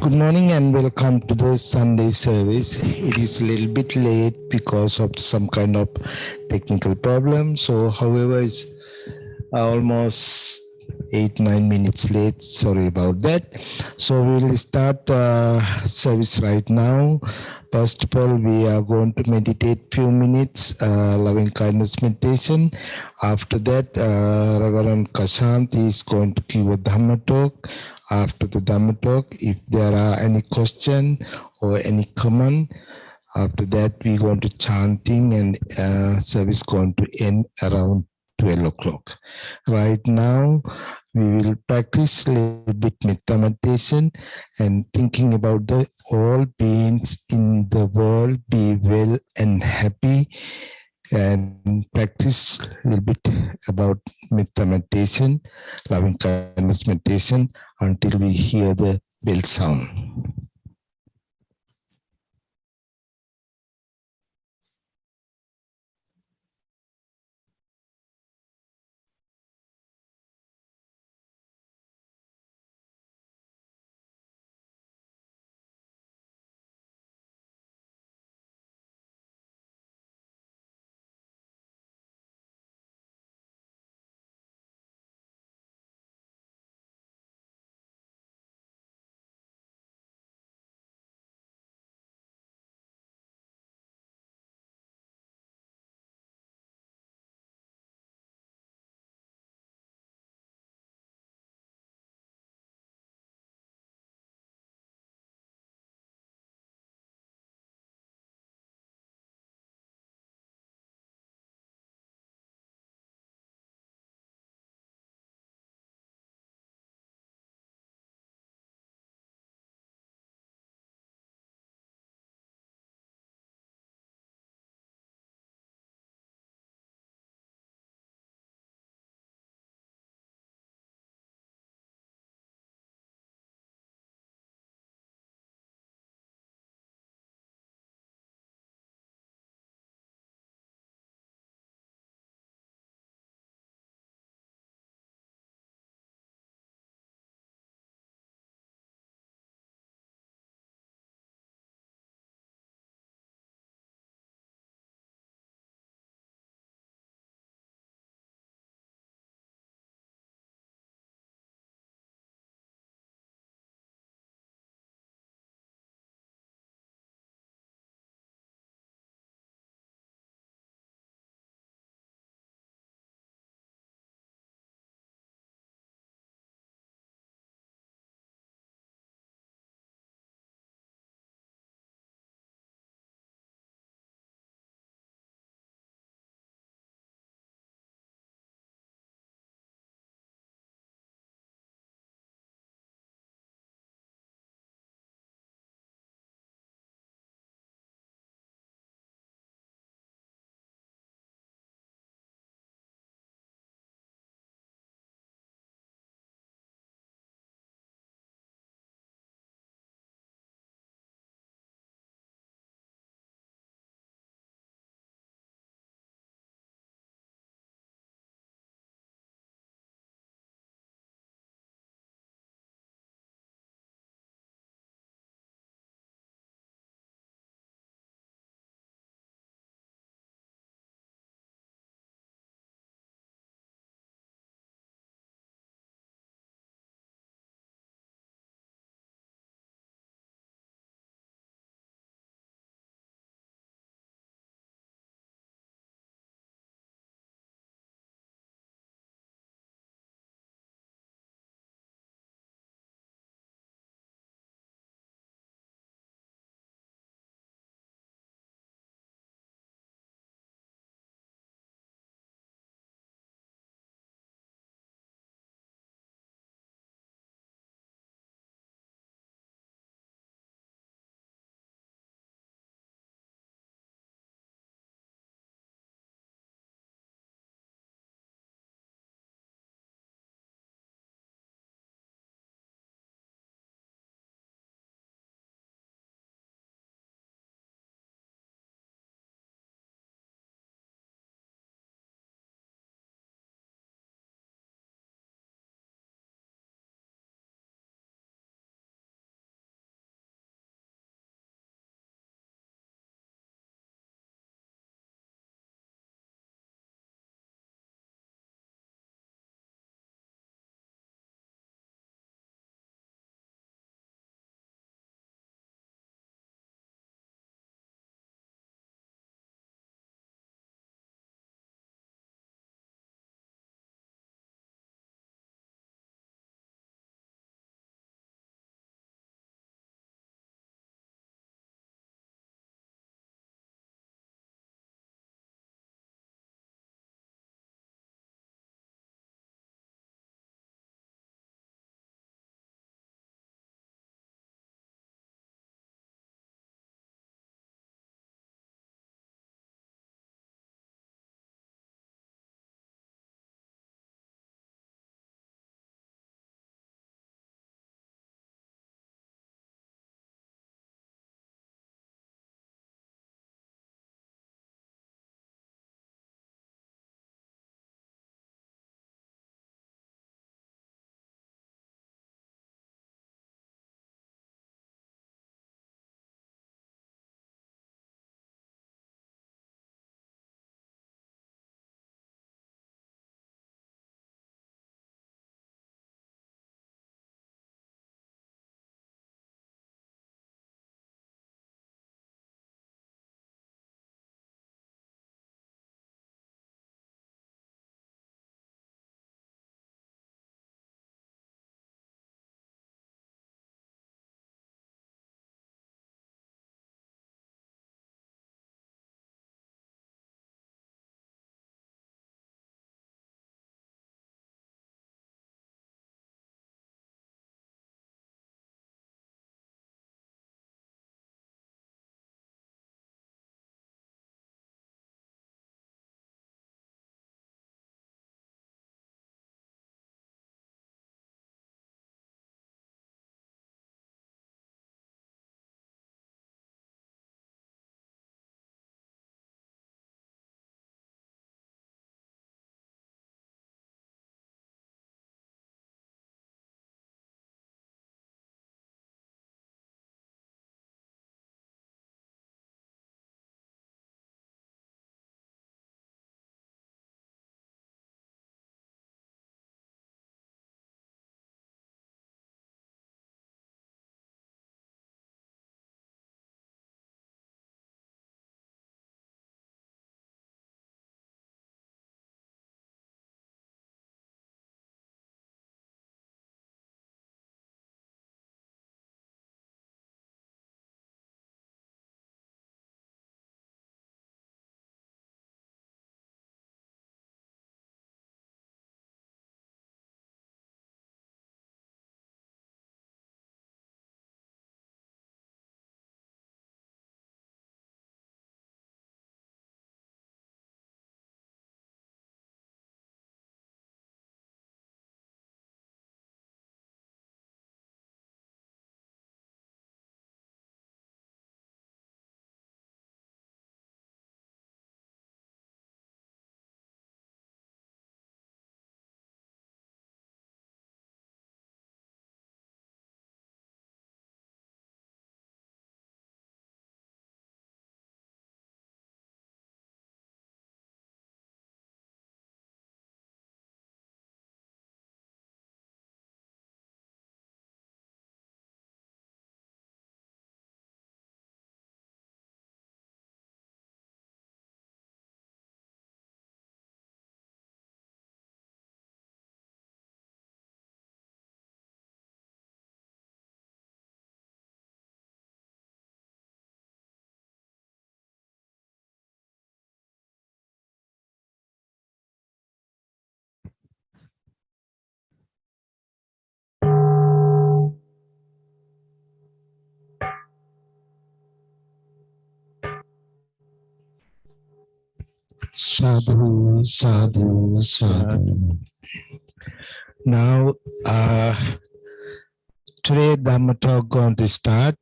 Good morning and welcome to the Sunday service. It is a little bit late because of some kind of technical problem. So, however, it's almost 8-9 minutes late. Sorry about that. So, we will start service right now. First of all, we are going to meditate few minutes, loving kindness meditation. After that, Reverend Kashant is going to give a Dhamma talk. After the Dhamma talk, if there are any question or any comment, after that we're going to chanting and service going to end around 12 o'clock. Right now, we will practice a little bit metta meditation and thinking about the all beings in the world be well and happy, and practice a little bit about metta meditation, loving kindness meditation until we hear the bell sound. Sadhu, sadhu, sadhu. Now, today Dhamma talk going to start.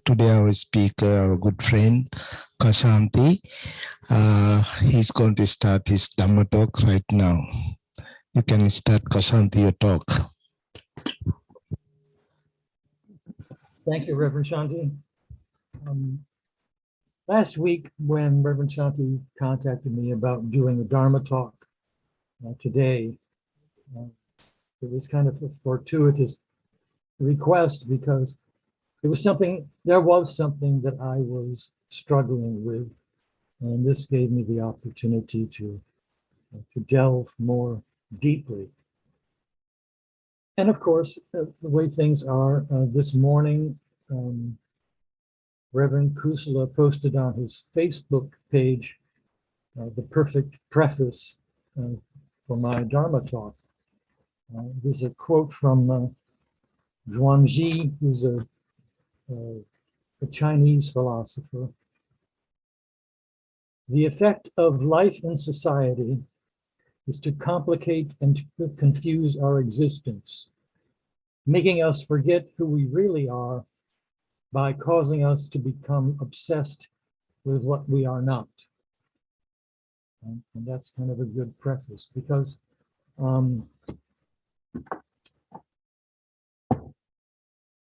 Today our speaker, our good friend, Kashanti, he's going to start his Dhamma talk right now. You can start, Kashanti, your talk. Thank you, Reverend Shanti. Last week, when Reverend Shanti contacted me about doing a Dharma talk today, it was kind of a fortuitous request because there was something that I was struggling with, and this gave me the opportunity to delve more deeply. And of course, the way things are, this morning, Reverend Kusala posted on his Facebook page the perfect preface for my Dharma talk. There's a quote from Zhuangzi, who's a Chinese philosopher. The effect of life in society is to complicate and to confuse our existence, making us forget who we really are by causing us to become obsessed with what we are not. And that's kind of a good preface because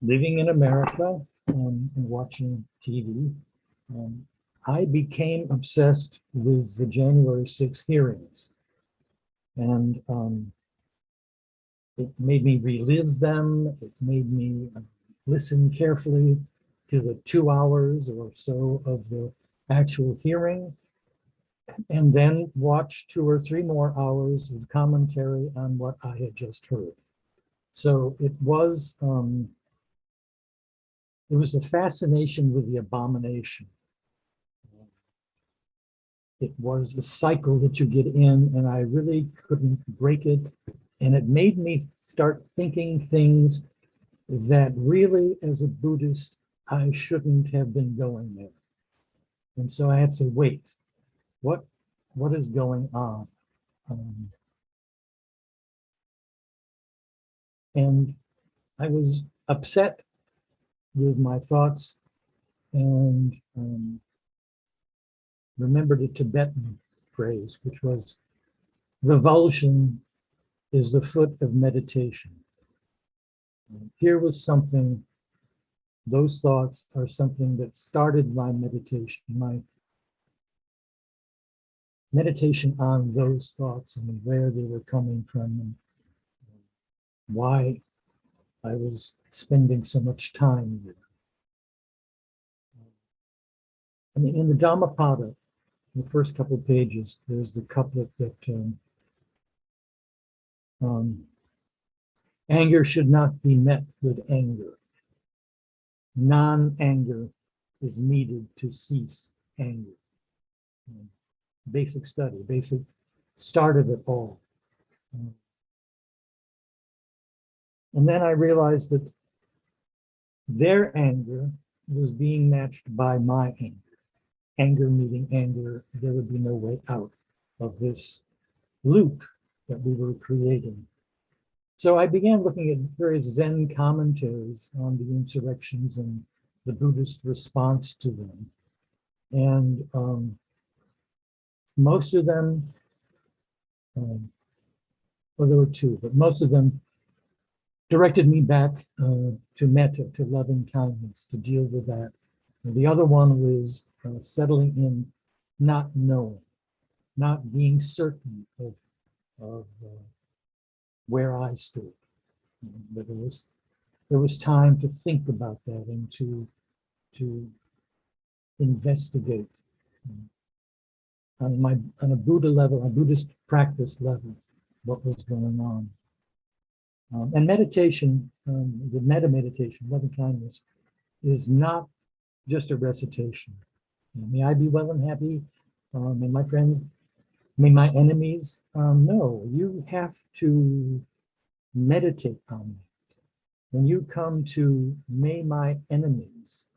living in America and watching TV, I became obsessed with the January 6th hearings. And it made me relive them. It made me listen carefully to the 2 hours or so of the actual hearing, and then watch 2 or 3 more hours of commentary on what I had just heard. So it was a fascination with the abomination. It was a cycle that you get in, and I really couldn't break it. And it made me start thinking things that really, as a Buddhist, I shouldn't have been going there. And so I had to say, wait, what is going on? And I was upset with my thoughts and remembered a Tibetan phrase, which was, revulsion is the foot of meditation. Here was something, those thoughts are something that started my meditation on those thoughts and where they were coming from and why I was spending so much time with them. I mean, in the Dhammapada, the first couple of pages, there's the couplet that anger should not be met with anger. Non-anger is needed to cease anger. Basic study, basic start of it all. And then I realized that their anger was being matched by my anger. Anger meeting anger, there would be no way out of this loop that we were creating. So I began looking at various Zen commentaries on the insurrections and the Buddhist response to them. And most of them, well, there were 2, but most of them directed me back to metta, to loving kindness, to deal with that. And the other one was settling in not knowing, not being certain of where I stood. But there was time to think about that and to investigate on a Buddha level, a Buddhist practice level, what was going on. And meditation, the metta meditation, loving kindness, is not just a recitation. May I be well and happy, may my friends, may my enemies. No, you have to meditate on that. When you come to may my enemies,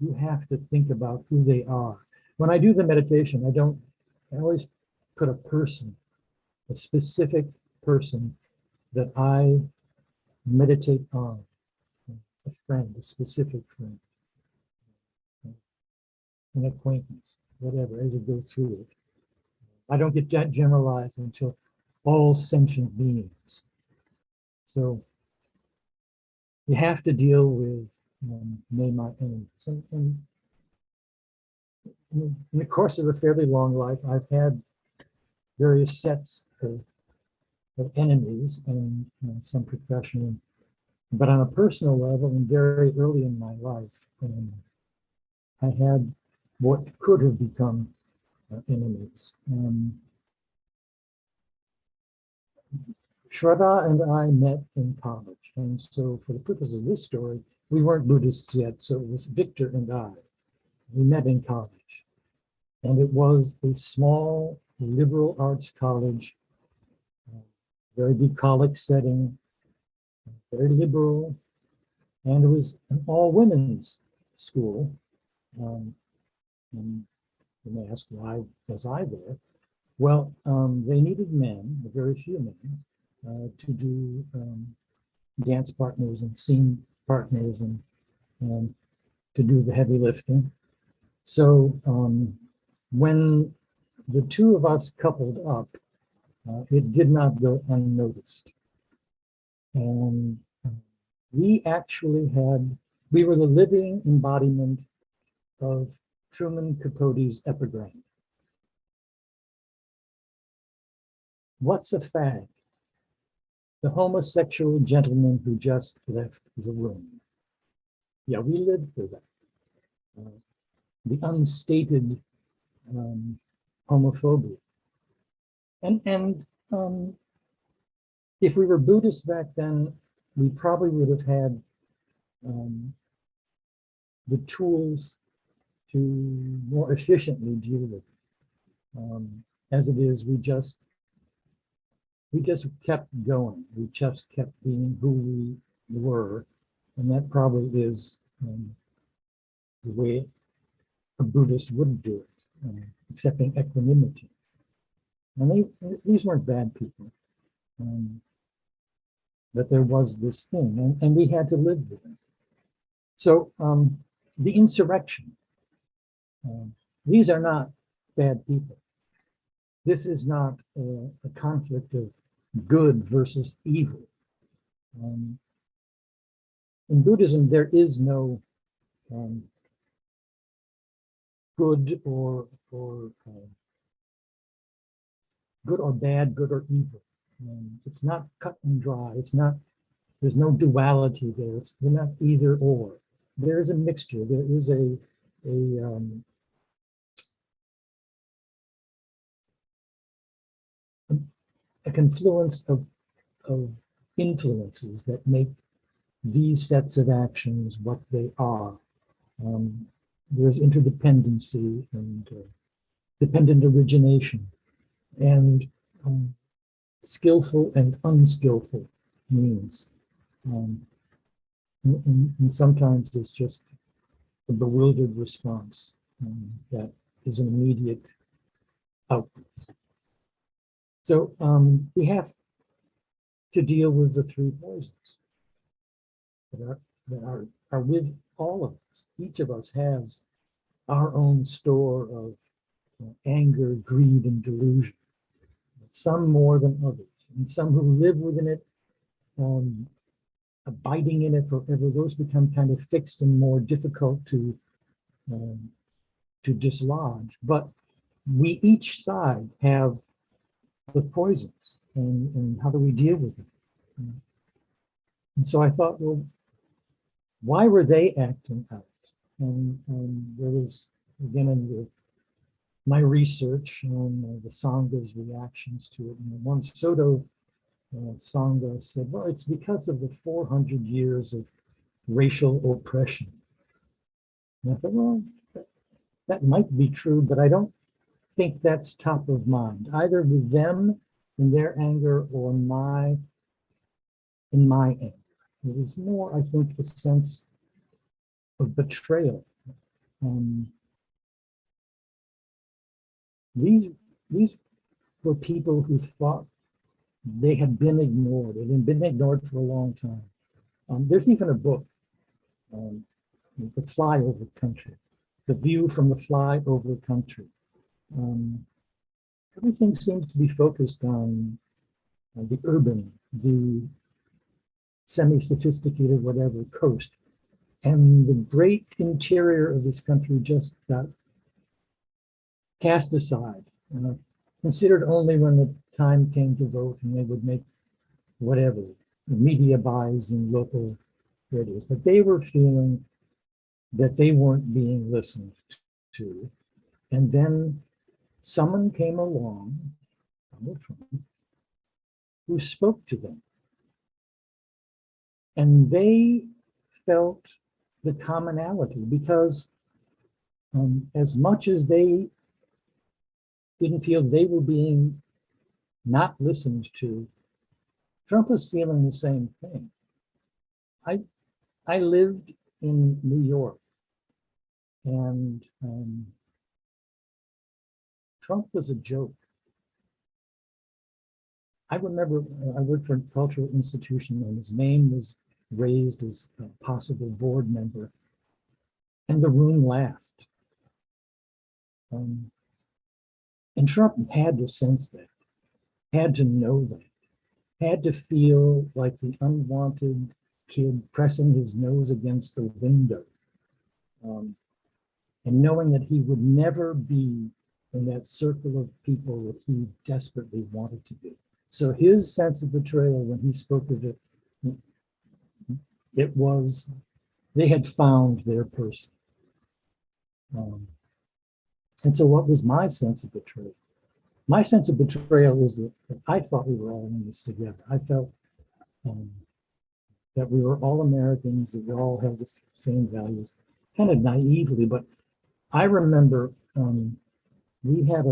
you have to think about who they are. when I do the meditation, I always put a person, a specific person that I meditate on, a friend, a specific friend, an acquaintance, whatever, as I go through it. I don't get generalized until all sentient beings. So you have to deal with my enemies. And in the course of a fairly long life, I've had various sets of enemies and some professional, but on a personal level and very early in my life, I had what could have become enemies. Shraddha and I met in college. And so for the purpose of this story, we weren't Buddhists yet. So it was Victor and I. We met in college. And it was a small liberal arts college, very bucolic setting, very liberal. And it was an all women's school. And you may ask, why was I there? Well, they needed men, very few men, to do dance partners and scene partners and to do the heavy lifting. So when the two of us coupled up, it did not go unnoticed. And we were the living embodiment of Truman Capote's epigram. What's a fag? The homosexual gentleman who just left the room. Yeah, we lived for that. The unstated homophobia. And if we were Buddhists back then, we probably would have had the tools to more efficiently deal with it. As it is, we just kept going. We just kept being who we were. And that probably is the way a Buddhist would do it, accepting equanimity. And these weren't bad people. But there was this thing, and we had to live with it. So the insurrection, these are not bad people. This is not a conflict of good versus evil. In Buddhism, there is no good or good or bad, good or evil. It's not cut and dry. There's no duality there. They're not either or. There is a mixture. There is a confluence of influences that make these sets of actions what they are. There's interdependency and dependent origination and skillful and unskillful means. And sometimes it's just a bewildered response that is an immediate output. So we have to deal with the three poisons that are with all of us. Each of us has our own store of anger, greed, and delusion. Some more than others, and some who live within it, abiding in it forever. Those become kind of fixed and more difficult to dislodge. But we each side have the poisons, and how do we deal with it? And so I thought, well, why were they acting out? And there was, again, in my research on the Sangha's reactions to it. And one Soto Sangha said, well, it's because of the 400 years of racial oppression. And I thought, well, that might be true, but I don't think that's top of mind, either with them in their anger or in my anger. It is more, I think, a sense of betrayal. These, these were people who thought they had been ignored. It had been ignored for a long time. There's even a book, um, The Flyover Country, The View from the Flyover Country. Everything seems to be focused on the urban, the semi-sophisticated, whatever, coast. And the great interior of this country just got cast aside, considered only when the time came to vote and they would make whatever, media buys in local radios. But they were feeling that they weren't being listened to. And then someone came along, Donald Trump, who spoke to them. And they felt the commonality because as much as they didn't feel they were being not listened to, Trump was feeling the same thing. I lived in New York, and Trump was a joke. I remember I worked for a cultural institution and his name was raised as a possible board member, and the room laughed. And Trump had to sense that, had to know that, had to feel like the unwanted kid pressing his nose against the window, and knowing that he would never be in that circle of people that he desperately wanted to be. So his sense of betrayal when he spoke of it, it was, they had found their person. And so what was my sense of betrayal? My sense of betrayal is that I thought we were all in this together. I felt that we were all Americans, that we all had the same values, kind of naively, but I remember we had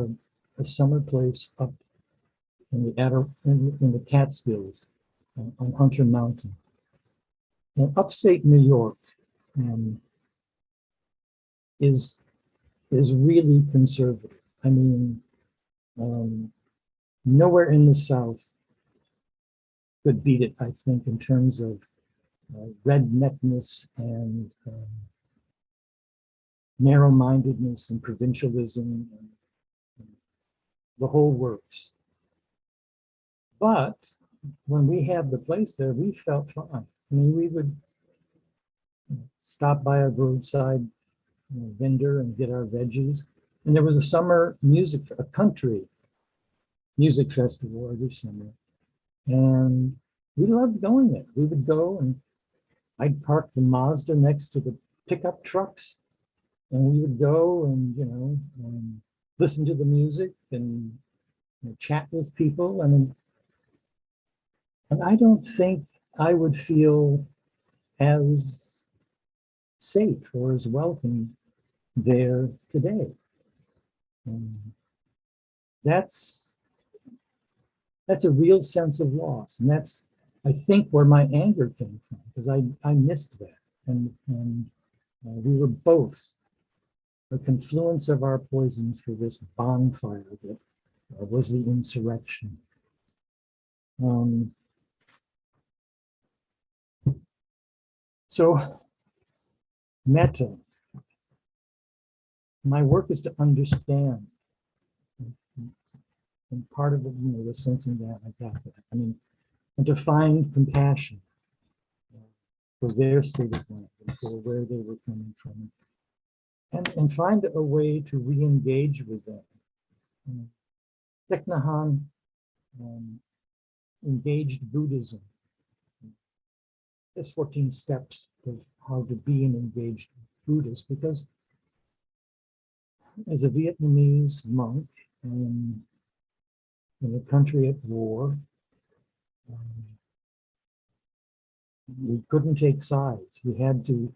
a summer place up in the Catskills on Hunter Mountain. And upstate New York is really conservative. I mean, nowhere in the South could beat it, I think, in terms of redneckness and narrow-mindedness and provincialism and the whole works. But when we had the place there, we felt fine. I mean, we would stop by a roadside vendor and get our veggies. And there was a summer music, a country music festival every summer. And we loved going there. We would go and I'd park the Mazda next to the pickup trucks. And we would go and, listen to the music and chat with people. And I don't think I would feel as safe or as welcome there today. That's a real sense of loss. And that's, I think, where my anger came from, because I missed that. And we were both a confluence of our poisons for this bonfire that was the insurrection. So, metta. My work is to understand. And part of it, the sensing that I got that. I mean, and to find compassion for their state of mind and for where they were coming from. And find a way to re-engage with them. Thich Nhat Hanh engaged Buddhism. There's 14 steps of how to be an engaged Buddhist, because as a Vietnamese monk in a country at war, we couldn't take sides. We had to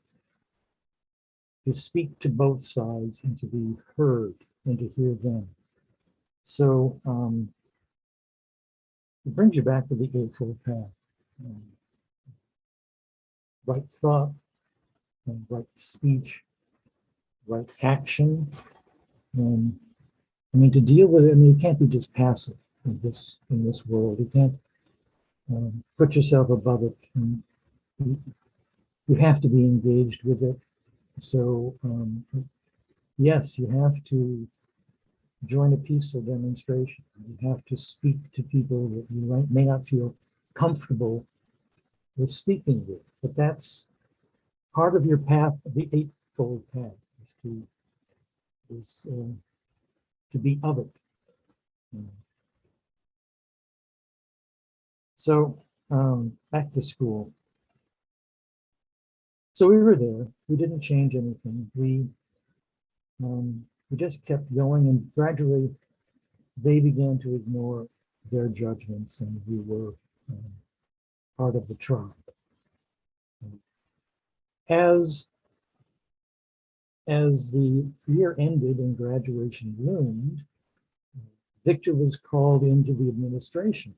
speak to both sides and to be heard and to hear them. So it brings you back to the Eightfold Path. Right thought, right speech, right action, and I mean, to deal with it, I mean, you can't be just passive in this world. You can't put yourself above it. And you have to be engaged with it. So yes, you have to join a peaceful demonstration. You have to speak to people that you may not feel comfortable with speaking with, but that's part of your path, the eightfold path, is to be of it. So back to school. So we were there. We didn't change anything. We just kept going, and gradually they began to ignore their judgments, and we were part of the tribe. As the year ended and graduation loomed, Victor was called into the administration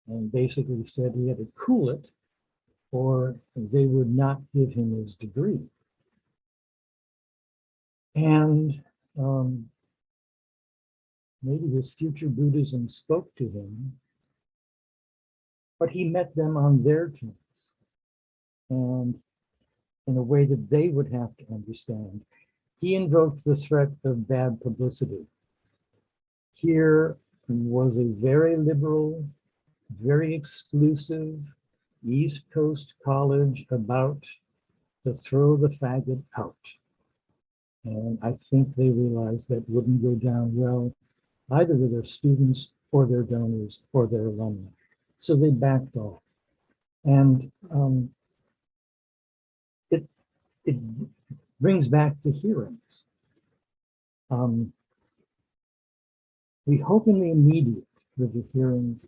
and basically said he had to cool it or they would not give him his degree. And maybe his future Buddhism spoke to him, but he met them on their terms and in a way that they would have to understand. He invoked the threat of bad publicity. Here was a very liberal, very exclusive East Coast college about to throw the faggot out. And I think they realized that wouldn't go down well, either with their students or their donors or their alumni. So they backed off. And it brings back the hearings. We hope in the immediate with the hearings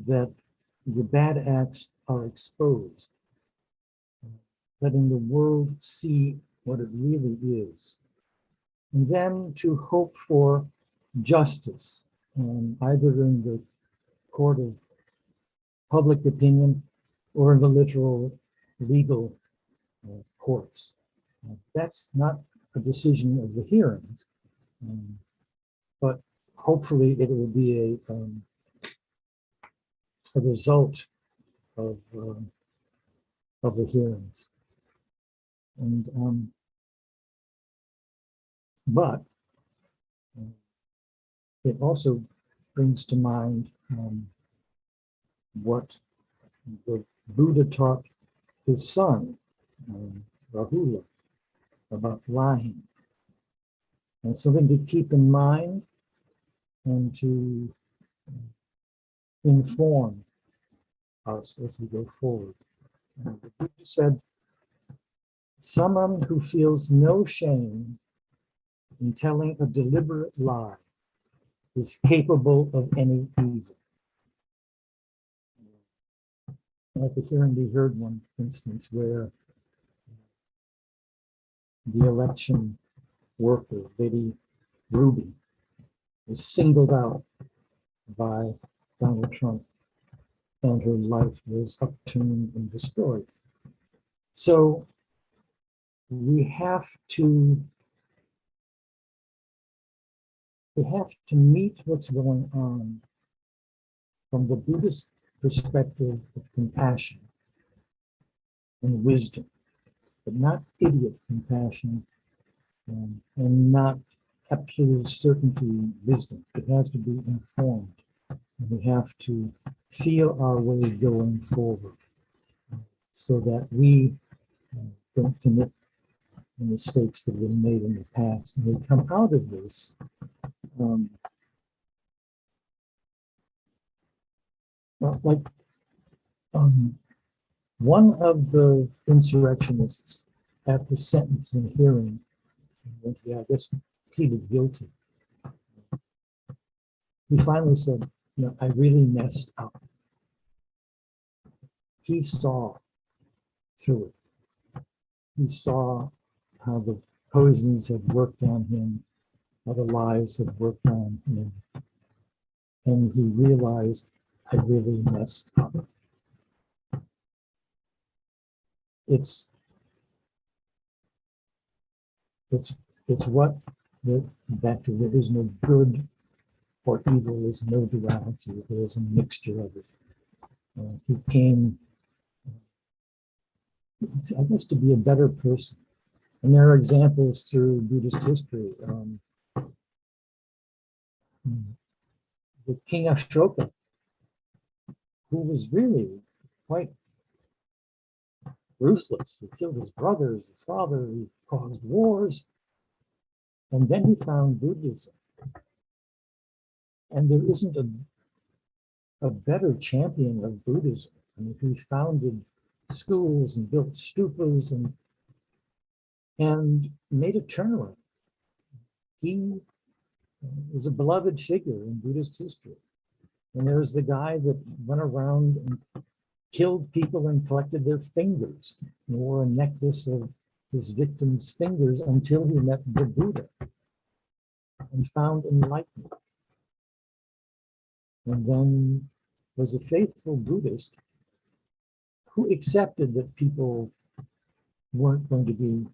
that the bad acts are exposed, letting the world see what it really is. And then to hope for justice, either in the court of public opinion or in the literal legal courts. That's not a decision of the hearings, but hopefully it will be a result of the hearings. And but it also brings to mind what the Buddha taught his son, Rahula, about lying. And something to keep in mind and to inform us as we go forward. The Buddha said, someone who feels no shame in telling a deliberate lie is capable of any evil. At the hearing, we heard one instance where the election worker, Lady Ruby, was singled out by Donald Trump, and her life was upturned and destroyed. So we have to meet what's going on from the Buddhist perspective of compassion and wisdom, but not idiot compassion and not absolute certainty wisdom. It has to be informed. And we have to feel our way going forward so that we don't commit the mistakes that have been made in the past. And we come out of this one of the insurrectionists at the sentencing hearing, I guess, pleaded guilty. He finally said, I really messed up. He saw through it. He saw how the poisons had worked on him, how the lies had worked on him. And he realized, I really messed up. It's what that there is no good or evil, there's no duality, there is a mixture of it. He came, I guess, to be a better person. And there are examples through Buddhist history. The King Ashoka, who was really quite ruthless. He killed his brothers, his father, he caused wars. And then he found Buddhism. And there isn't a better champion of Buddhism. I mean, he founded schools and built stupas and made a turnaround. He is a beloved figure in Buddhist history. And there's the guy that went around and killed people and collected their fingers and wore a necklace of his victims' fingers until he met the Buddha and found enlightenment. And then was a faithful Buddhist who accepted that people weren't going to be,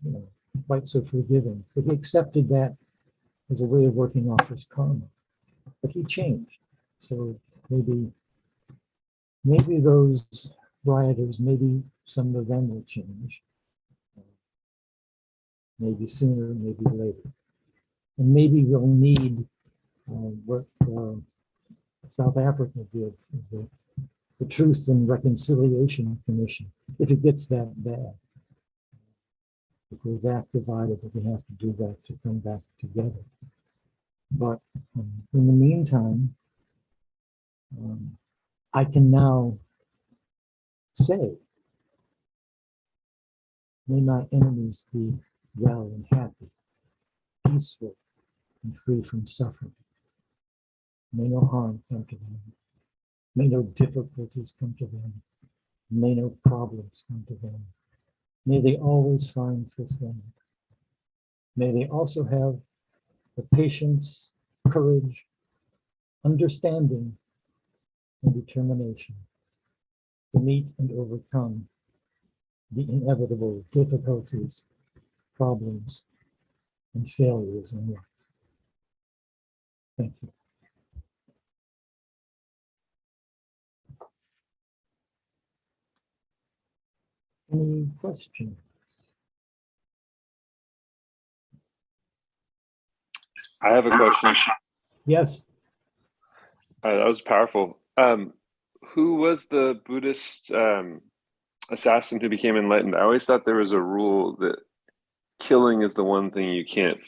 quite so forgiving, but he accepted that as a way of working off his karma. But he changed. So maybe those rioters, maybe some of them will change. Maybe sooner, maybe later. And maybe we'll need what South Africa did, the Truth and Reconciliation Commission, if it gets that bad. If we're that divided that we have to do that to come back together. But in the meantime, I can now say, may my enemies be well and happy, peaceful and free from suffering. May no harm come to them. May no difficulties come to them. May no problems come to them. May they always find fulfillment. May they also have the patience, courage, understanding, and determination to meet and overcome the inevitable difficulties, problems, and failures in life. Thank you. Any questions? I have a question. Yes. That was powerful. Who was the Buddhist assassin who became enlightened? I always thought there was a rule that killing is the one thing you can't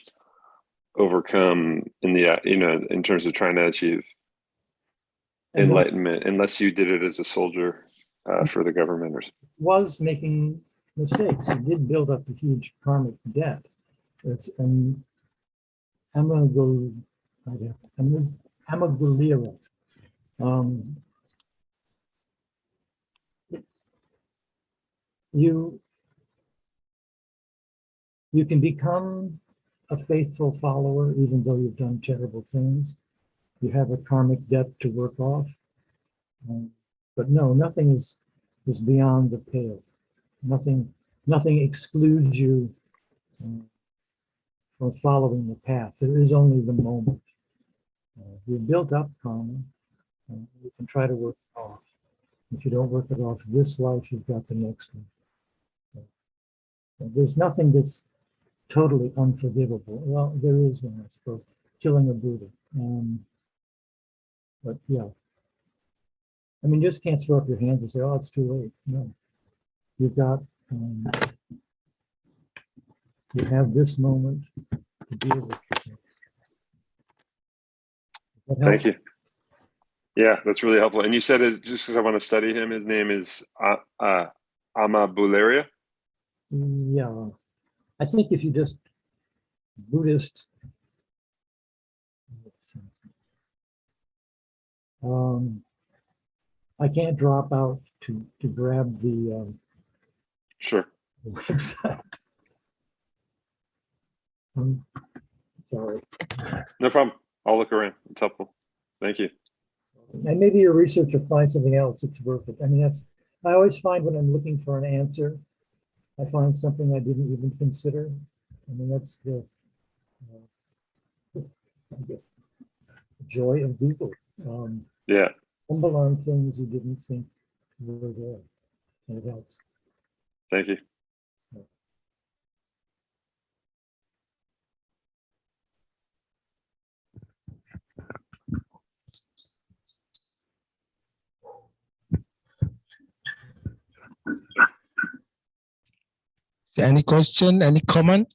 overcome in the in terms of trying to achieve enlightenment, unless you did it as a soldier for the government or something. Was making mistakes. He did build up a huge karmic debt. It's an Amagulira. You can become a faithful follower even though you've done terrible things. You have a karmic debt to work off. But no, nothing is beyond the pale. Nothing excludes you from following the path. There is only the moment. You built up karma, you can try to work it off. If you don't work it off this life, you've got the next one. There's nothing that's totally unforgivable. Well, there is one, I suppose, killing a Buddha. But yeah, I mean, just can't throw up your hands and say, oh, it's too late. No, you've got, you have this moment to deal with things. Thank you. Yeah, that's really helpful. And you said, just because I want to study him, his name is Amabularia? Yeah, I think if you just Buddhist, I can't drop out to grab the sure website. Sorry. No problem. I'll look around. It's helpful. Thank you. And maybe your research will find something else that's worth it. I mean, I always find when I'm looking for an answer, I find something I didn't even consider. I mean, that's the I guess, joy of Google. Yeah. Stumble on things you didn't think were there. And it helps. Thank you. Any question, any comment?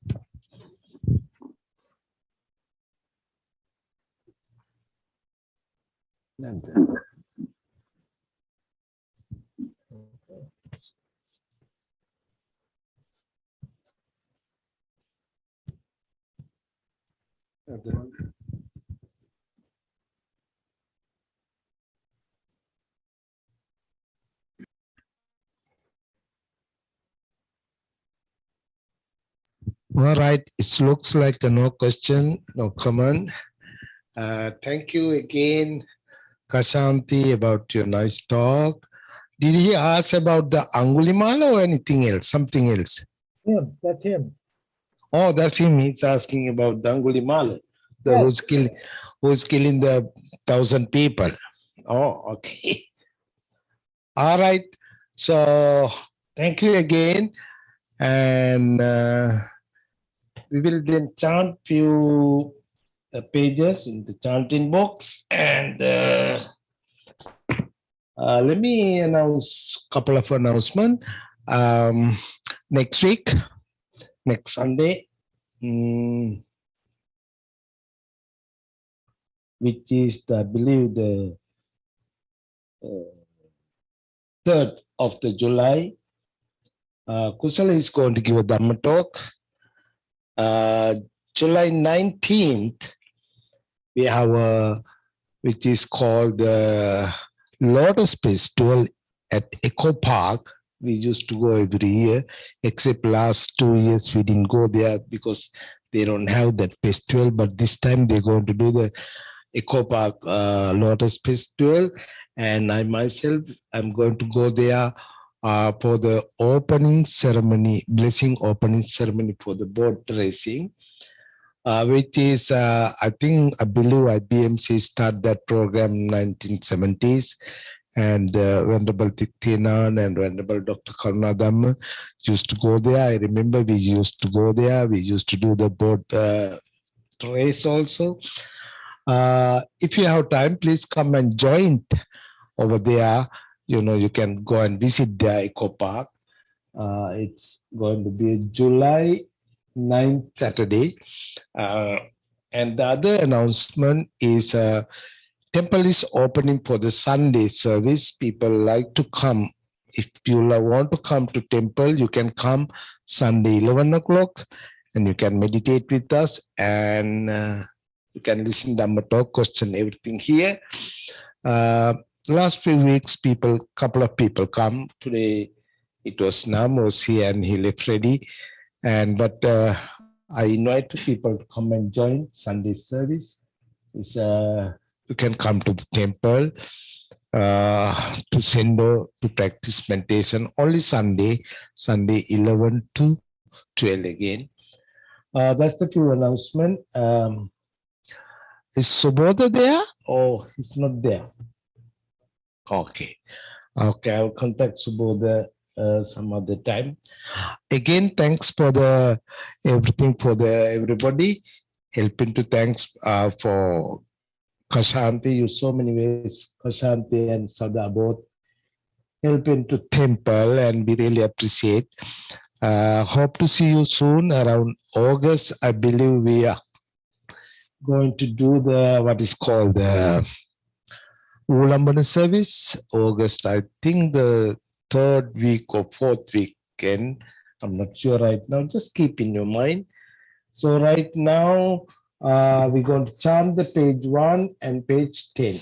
All right, it looks like no question, no comment. Thank you again, Kashanti, about your nice talk. Did he ask about the Angulimala or anything else, something else? Him, that's him. Oh, that's him. He's asking about the Angulimala, the Yes. who's killing the 1,000 people. Oh, okay. All right. So thank you again. And we will then chant few pages in the chanting box. And let me announce a couple of announcements. Next week, next Sunday, which is, I believe, the 3rd of the July, Kusala is going to give a Dhamma talk. July 19th, we have which is called the Lotus Festival at Eco Park. We used to go every year, except last 2 years we didn't go there because they don't have that festival. But this time they're going to do the Eco Park Lotus Festival. And I myself, I'm going to go there for the opening ceremony, blessing opening ceremony for the boat racing, which is, I believe IBMC started that program in 1970s. And Venerable Thikthenan and Venerable Dr. Karunadhamma used to go there. I remember we used to go there. We used to do the boat race also. If you have time, please come and join over there. You can go and visit the Eco Park. It's going to be July 9th, Saturday. And the other announcement is temple is opening for the Sunday service. People like to come. If you want to come to temple, you can come Sunday 11 o'clock and you can meditate with us and you can listen to Dhamma talk, question everything here. Last few weeks, couple of people come. Today it was Nam was here and he left ready. But I invite people to come and join Sunday service. You can come to the temple to Sendo to practice meditation only Sunday 11 to 12 again. That's the few announcement. Is Subodha there or he's not there? Okay, I'll contact Subodha some other time. Again, thanks for everything for everybody helping to thanks for Kashanti. You so many ways, Kashanti and Sada both helping to temple, and we really appreciate. Hope to see you soon around August. I believe we are going to do what is called the Ulambana service. August, I think the 3rd week or 4th weekend. I'm not sure right now. Just keep in your mind. So right now, we're going to chant the page 1 and page 10.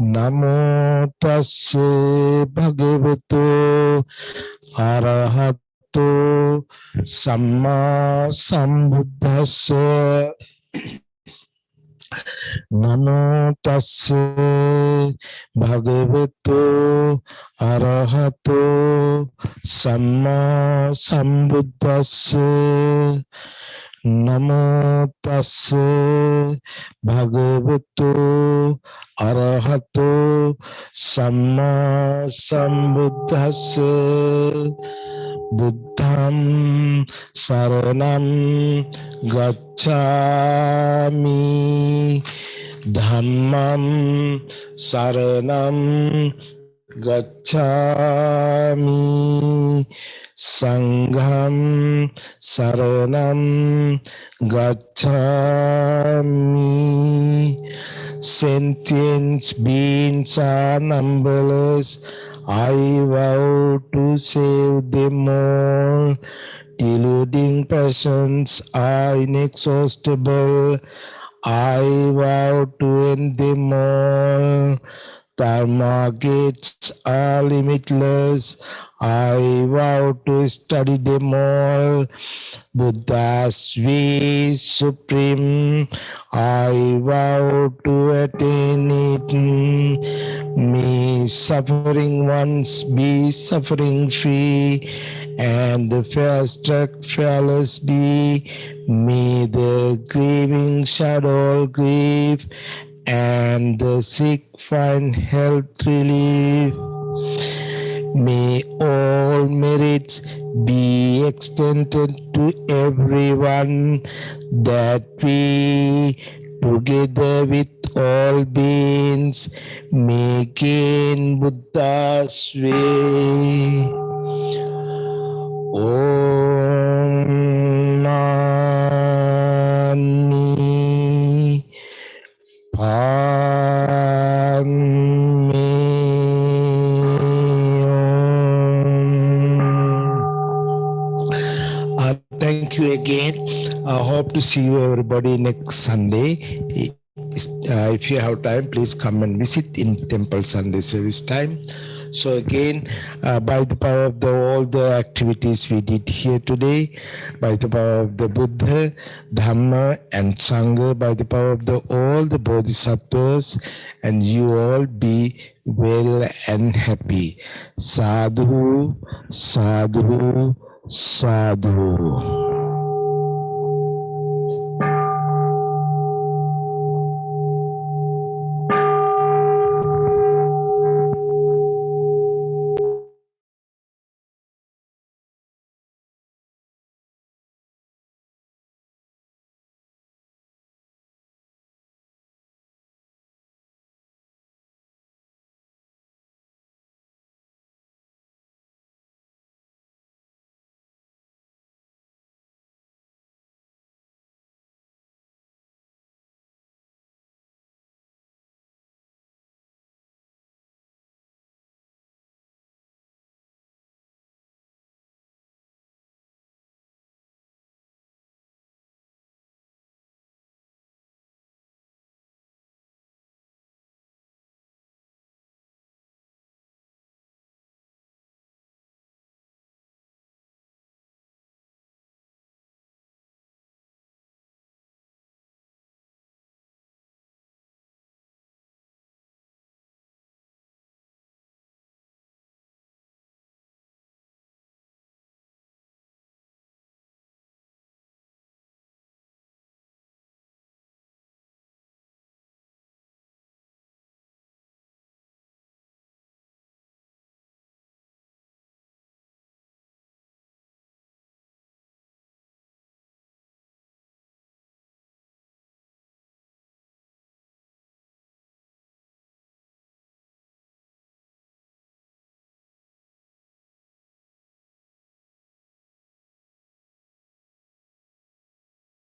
Namo tasse bhagavato arahato samma sambuddhassa. Namo tasse Bhagavato Arahato Samma Sambuddhassa. Namo tassa bhagavato arahato samma sambuddhassa. Buddham saranam gacchami. Dhammam saranam gacchami. Sangham saranam gacchami. Sentient beings are numberless. I vow to save them all. Deluding passions are inexhaustible. I vow to end them all. Dharma gates are limitless. I vow to study them all. Buddha's way is supreme. I vow to attain it. May suffering ones be suffering free, and the fear-struck fearless be. May the grieving shadow grieve, and the sick find health relief. May all merits be extended to everyone, that we, together with all beings, may gain Buddha's way. Om Mani Padme Hum. Thank you again. I hope to see you everybody next Sunday. If you have time, please come and visit in Temple Sunday service time. So again, by the power of all the activities we did here today, by the power of the Buddha, Dhamma and Sangha, by the power of all the Bodhisattvas, and you all be well and happy. Sadhu, sadhu, sadhu.